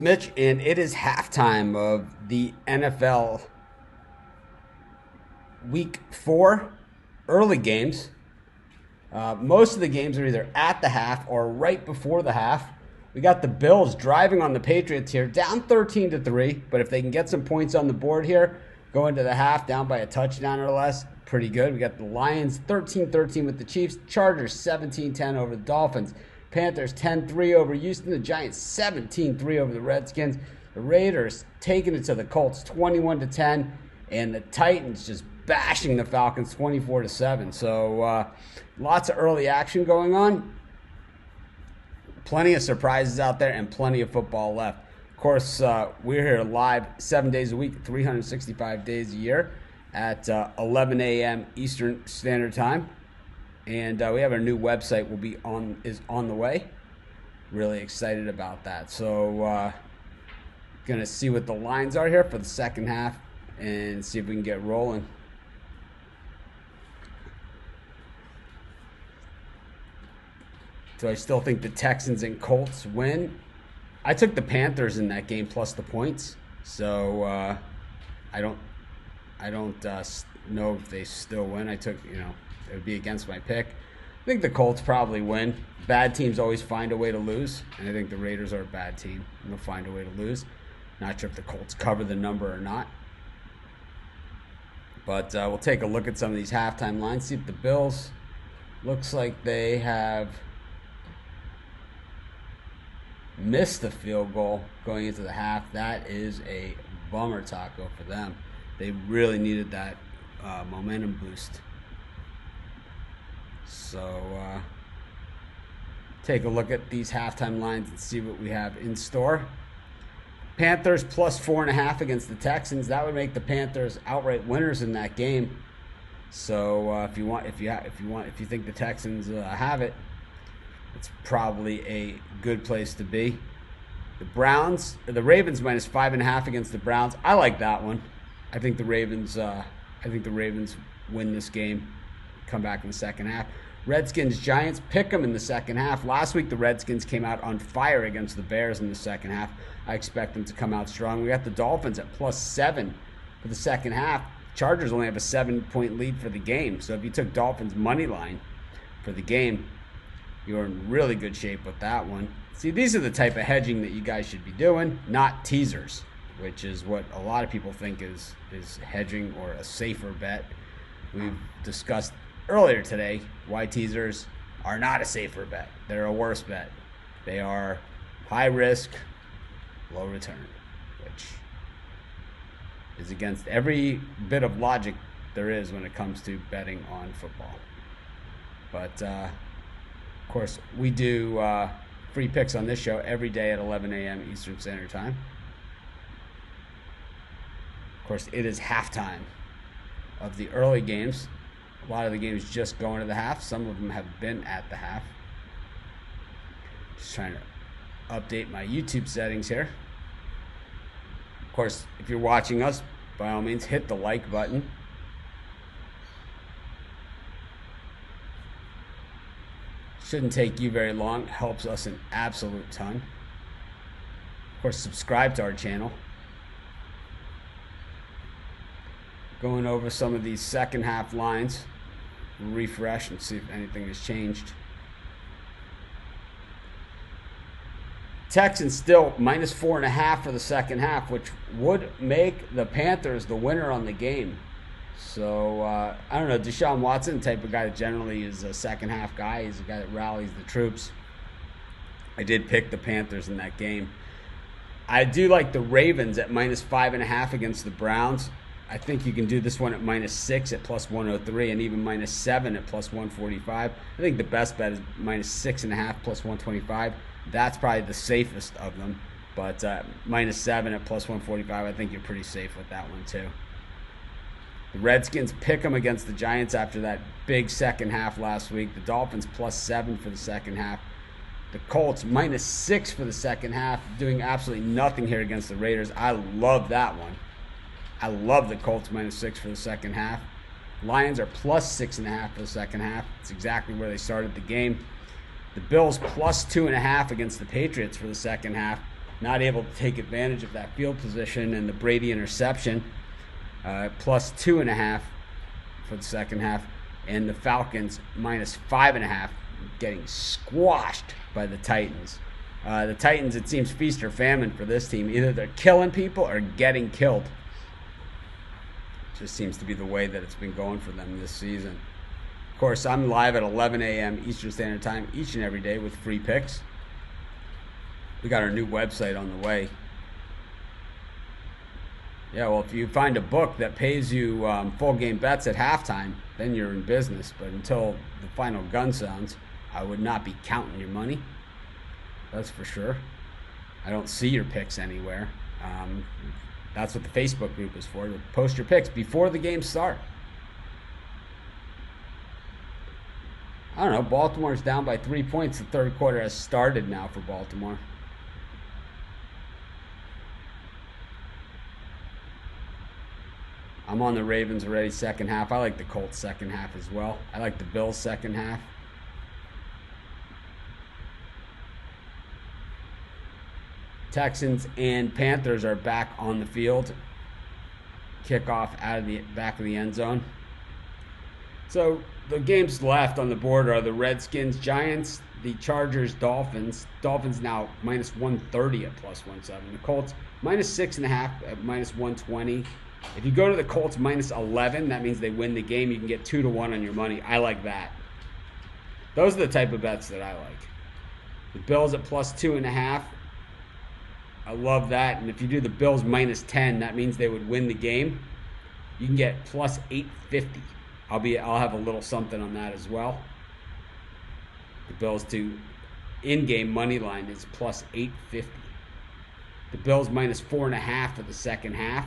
Mitch, and it is halftime of the NFL Week 4 early games. Most of the games are either at the half or right before the half. We got the Bills driving on the Patriots here, down 13-3. But if they can get some points on the board here, go into the half down by a touchdown or less, pretty good. We got the Lions 13-13 with the Chiefs. Chargers 17-10 over the Dolphins. Panthers 10-3 over Houston. The Giants 17-3 over the Redskins. The Raiders taking it to the Colts 21-10. And the Titans just bashing the Falcons 24-7. So lots of early action going on. Plenty of surprises out there and plenty of football left. Of course, we're here live 7 days a week, 365 days a year at 11 a.m. Eastern Standard Time. And we have our new website is on the way. Really excited about that. So gonna see what the lines are here for the second half and see if we can get rolling. So I still think the Texans and Colts win. I took the Panthers in that game plus the points. So I don't know if they still win. I took, it would be against my pick. I think the Colts probably win. Bad teams always find a way to lose, and I think the Raiders are a bad team and they'll find a way to lose. Not sure if the Colts cover the number or not. But we'll take a look at some of these halftime lines. See if the Bills, looks like they have missed the field goal going into the half. That is a bummer taco for them. They really needed that momentum boost. So take a look at these halftime lines and see what we have in store. Panthers plus 4.5 against the Texans. That would make the Panthers outright winners in that game. So if you think the Texans have it, it's probably a good place to be. The Ravens minus 5.5 against the Browns. I like that one. I think the Ravens win this game, come back in the second half. Redskins, Giants, pick them in the second half. Last week, the Redskins came out on fire against the Bears in the second half. I expect them to come out strong. We got the Dolphins at plus 7 for the second half. Chargers only have a 7-point lead for the game. So if you took Dolphins money line for the game, you're in really good shape with that one. See, these are the type of hedging that you guys should be doing, not teasers, which is what a lot of people think is hedging or a safer bet. We've discussed earlier today why teasers are not a safer bet. They're a worse bet. They are high risk, low return, which is against every bit of logic there is when it comes to betting on football. But of course, we do free picks on this show every day at 11 a.m. Eastern Standard Time. Of course, it is halftime of the early games. A lot of the games just going to the half. Some of them have been at the half. Just trying to update my YouTube settings here. Of course, if you're watching us, by all means, hit the like button. Shouldn't take you very long. Helps us an absolute ton. Of course, subscribe to our channel. Going over some of these second half lines. Refresh and see if anything has changed. Texans still minus 4.5 for the second half, which would make the Panthers the winner on the game. So, I don't know, Deshaun Watson, the type of guy that generally is a second half guy. He's a guy that rallies the troops. I did pick the Panthers in that game. I do like the Ravens at minus 5.5 against the Browns. I think you can do this one at minus 6 at plus 103 and even minus 7 at plus 145. I think the best bet is minus 6.5 plus 125. That's probably the safest of them. But minus 7 at plus 145, I think you're pretty safe with that one too. The Redskins pick them against the Giants after that big second half last week. The Dolphins plus 7 for the second half. The Colts minus 6 for the second half, doing absolutely nothing here against the Raiders. I love that one. I love the Colts minus 6 for the second half. Lions are plus 6.5 for the second half. It's exactly where they started the game. The Bills plus 2.5 against the Patriots for the second half. not able to take advantage of that field position and the Brady interception. Plus 2.5 for the second half. And the Falcons minus 5.5, getting squashed by the Titans. The Titans, it seems feast or famine for this team. Either they're killing people or getting killed. Just seems to be the way that it's been going for them this season. Of course, I'm live at 11 a.m. Eastern Standard Time each and every day with free picks. We got our new website on the way. Yeah, well, if you find a book that pays you full game bets at halftime, then you're in business. But until the final gun sounds, I would not be counting your money. That's for sure. I don't see your picks anywhere. That's what the Facebook group is for, to post your picks before the games start. I don't know. Baltimore's down by 3 points. The third quarter has started now for Baltimore. I'm on the Ravens already second half. I like the Colts second half as well. I like the Bills second half. Texans and Panthers are back on the field. Kickoff out of the back of the end zone. So the games left on the board are the Redskins, Giants, the Chargers, Dolphins. Dolphins now minus 130 at plus 170. The Colts minus 6.5 at minus 120. If you go to the Colts minus 11, that means they win the game. You can get 2-1 on your money. I like that. Those are the type of bets that I like. The Bills at plus 2.5. I love that. And if you do the Bills minus 10, that means they would win the game. You can get plus 850. I'll have a little something on that as well. The Bills to in-game money line is plus 850. The Bills minus 4.5 for the second half.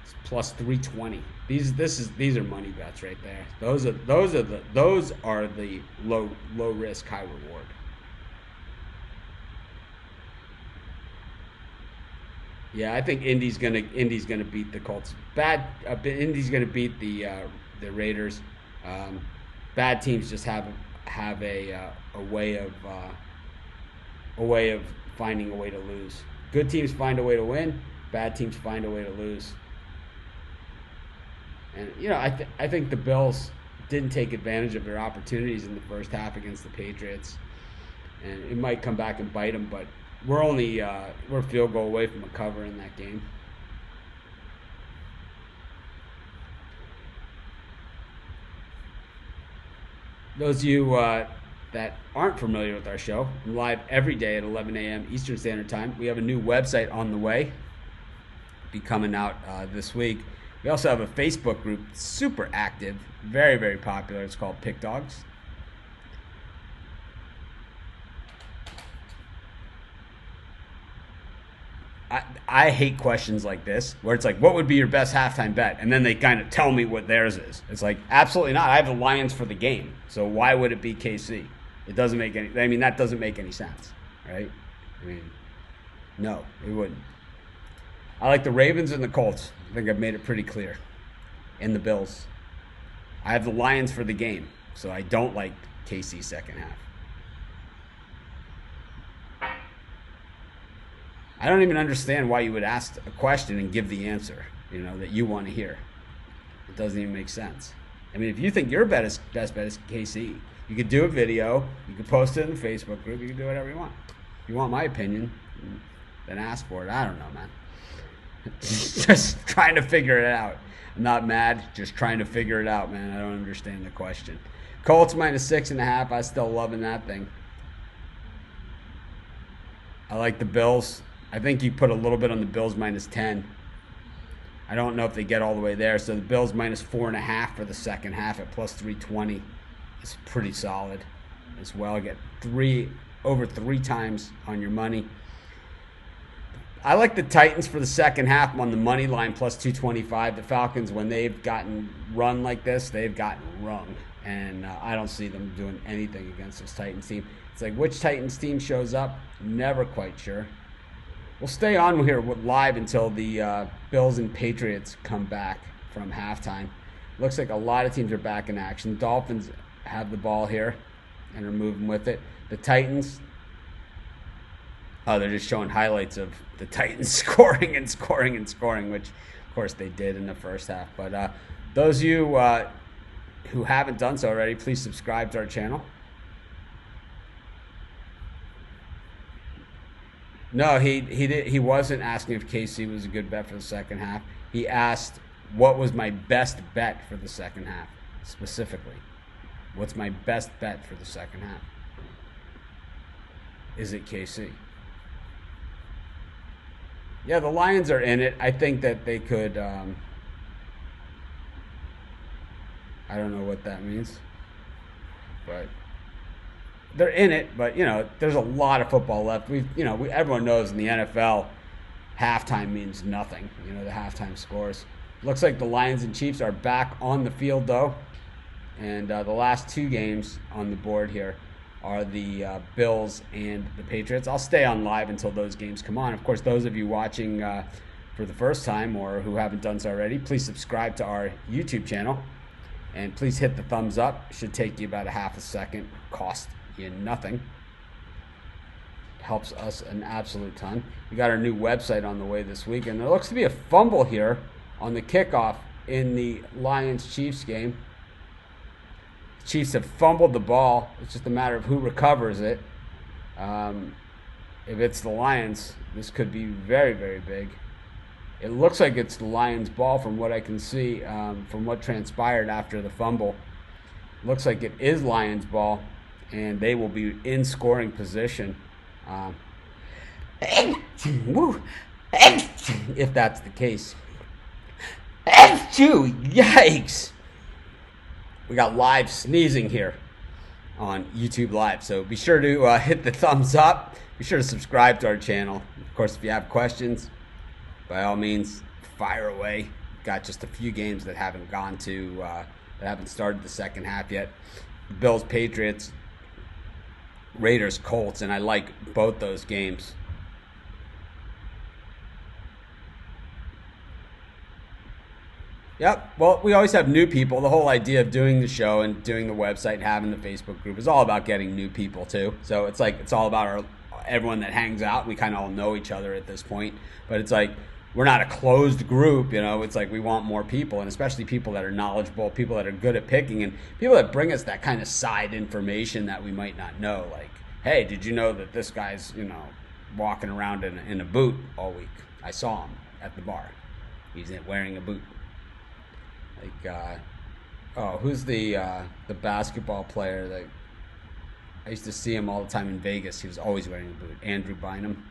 It's plus 320. These are money bets right there. Those are the low risk, high reward. Yeah, I think Indy's gonna beat the Colts. Indy's gonna beat the Raiders. Bad teams just have a way of finding a way to lose. Good teams find a way to win. Bad teams find a way to lose. And I think the Bills didn't take advantage of their opportunities in the first half against the Patriots, and it might come back and bite them. But we're a field goal away from a cover in that game. Those of you that aren't familiar with our show, I'm live every day at 11 a.m. Eastern Standard Time. We have a new website on the way. Be coming out this week. We also have a Facebook group, super active, very, very popular. It's called PickDawgz. I hate questions like this, where it's like, what would be your best halftime bet? And then they kind of tell me what theirs is. It's like, absolutely not. I have the Lions for the game. So why would it be KC? It doesn't make that doesn't make any sense, right? No, it wouldn't. I like the Ravens and the Colts. I think I've made it pretty clear. And the Bills. I have the Lions for the game, so I don't like KC second half. I don't even understand why you would ask a question and give the answer, that you want to hear. It doesn't even make sense. I mean, if you think your best bet is KC, you could do a video, you could post it in the Facebook group, you can do whatever you want. If you want my opinion, then ask for it. I don't know, man. Just trying to figure it out. I'm not mad, just trying to figure it out, man. I don't understand the question. Colts minus 6.5. I'm still loving that thing. I like the Bills. I think you put a little bit on the Bills minus 10. I don't know if they get all the way there. So the Bills minus 4.5 for the second half at plus 320 is pretty solid as well. Get over three times on your money. I like the Titans for the second half on the money line plus 225. The Falcons, when they've gotten run like this, they've gotten rung. And I don't see them doing anything against this Titans team. It's like, which Titans team shows up? Never quite sure. We'll stay on here live until the Bills and Patriots come back from halftime. Looks like a lot of teams are back in action. The Dolphins have the ball here and are moving with it. The Titans Oh, they're just showing highlights of the Titans scoring and scoring and scoring, which, of course, they did in the first half. But those of you who haven't done so already, please subscribe to our channel. No, he wasn't asking if KC was a good bet for the second half. He asked what was my best bet for the second half, specifically. What's my best bet for the second half? Is it KC? Yeah, the Lions are in it. I think that they could... I don't know what that means. But they're in it. But, there's a lot of football left. Everyone knows in the NFL, halftime means nothing. The halftime scores. Looks like the Lions and Chiefs are back on the field, though. And the last two games on the board here are the Bills and the Patriots. I'll stay on live until those games come on. Of course, those of you watching for the first time or who haven't done so already, please subscribe to our YouTube channel. And please hit the thumbs up. It should take you about a half a second. Cost you nothing. Helps us an absolute ton. We got our new website on the way this week. And there looks to be a fumble here on the kickoff in the Lions-Chiefs game. Chiefs have fumbled the ball. It's just a matter of who recovers it. If it's the Lions, this could be very, very big. It looks like it's the Lions' ball from what I can see, from what transpired after the fumble. Looks like it is Lions' ball, and they will be in scoring position. If that's the case. Yikes! We got live sneezing here on YouTube Live. So be sure to hit the thumbs up. Be sure to subscribe to our channel. Of course, if you have questions, by all means, fire away. Got just a few games that haven't gone to, that haven't started the second half yet. Bills, Patriots, Raiders, Colts, and I like both those games. Yep. Well, we always have new people. The whole idea of doing the show and doing the website and having the Facebook group is all about getting new people too. So it's all about everyone that hangs out. We kind of all know each other at this point, but it's like we're not a closed group. It's like we want more people, and especially people that are knowledgeable, people that are good at picking, and people that bring us that kind of side information that we might not know. Like, hey, did you know that this guy's walking around in a boot all week? I saw him at the bar. He's wearing a boot. Like, who's the basketball player that I used to see him all the time in Vegas? He was always wearing a boot. Andrew Bynum,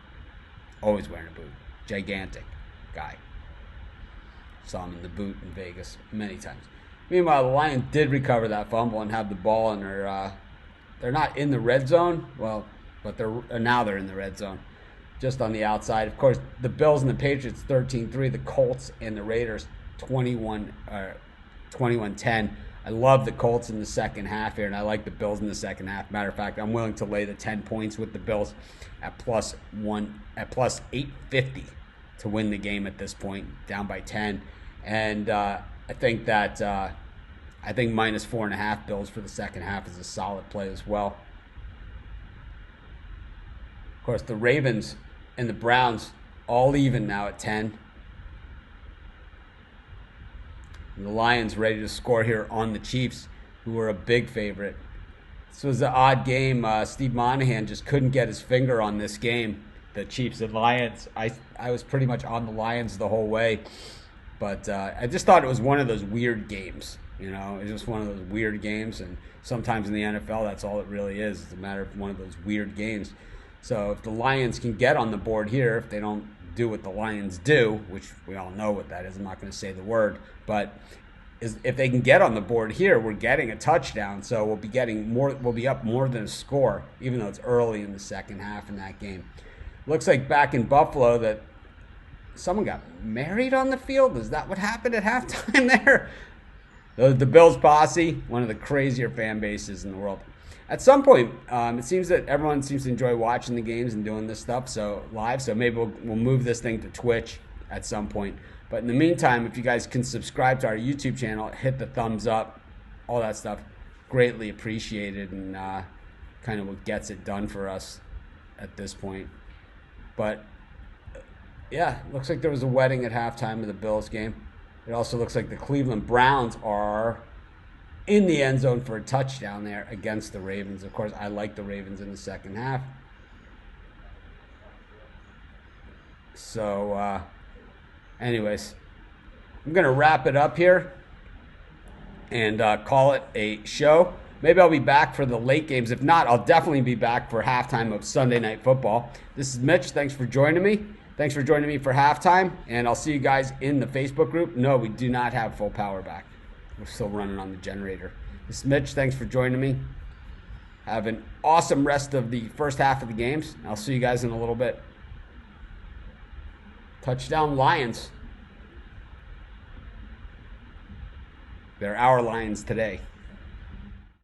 always wearing a boot. Gigantic guy. Saw him in the boot in Vegas many times. Meanwhile, the Lions did recover that fumble and have the ball, and they're not in the red zone. Well, but now they're in the red zone, just on the outside. Of course, the Bills and the Patriots 13-3. The Colts and the Raiders 21-10. I love the Colts in the second half here, and I like the Bills in the second half. Matter of fact, I'm willing to lay the 10 points with the Bills at plus 850 to win the game at this point, down by 10. And I think minus 4.5 Bills for the second half is a solid play as well. Of course, the Ravens and the Browns all even now at 10. And the Lions ready to score here on the Chiefs, who were a big favorite. This was an odd game. Steve Monahan just couldn't get his finger on this game. The Chiefs and Lions. I was pretty much on the Lions the whole way. But I just thought it was one of those weird games. It's just one of those weird games. And sometimes in the NFL, that's all it really is. It's a matter of one of those weird games. So if the Lions can get on the board here, if they don't do what the Lions do, which we all know what that is. I'm not going to say the word, but if they can get on the board here, we're getting a touchdown, so we'll be getting more. We'll be up more than a score, even though it's early in the second half in that game. Looks like back in Buffalo that someone got married on the field. Is that what happened at halftime there? The Bills posse, one of the crazier fan bases in the world. At some point, it seems that everyone seems to enjoy watching the games and doing this stuff live. So maybe we'll move this thing to Twitch at some point. But in the meantime, if you guys can subscribe to our YouTube channel, hit the thumbs up, all that stuff, greatly appreciated, and kind of what gets it done for us at this point. But yeah, looks like there was a wedding at halftime of the Bills game. It also looks like the Cleveland Browns are in the end zone for a touchdown there against the Ravens. Of course, I like the Ravens in the second half. So, anyways, I'm going to wrap it up here and call it a show. Maybe I'll be back for the late games. If not, I'll definitely be back for halftime of Sunday Night Football. This is Mitch. Thanks for joining me. Thanks for joining me for halftime, and I'll see you guys in the Facebook group. No, we do not have full power back. We're still running on the generator. This is Mitch. Thanks for joining me. Have an awesome rest of the first half of the games. I'll see you guys in a little bit. Touchdown Lions. They're our Lions today.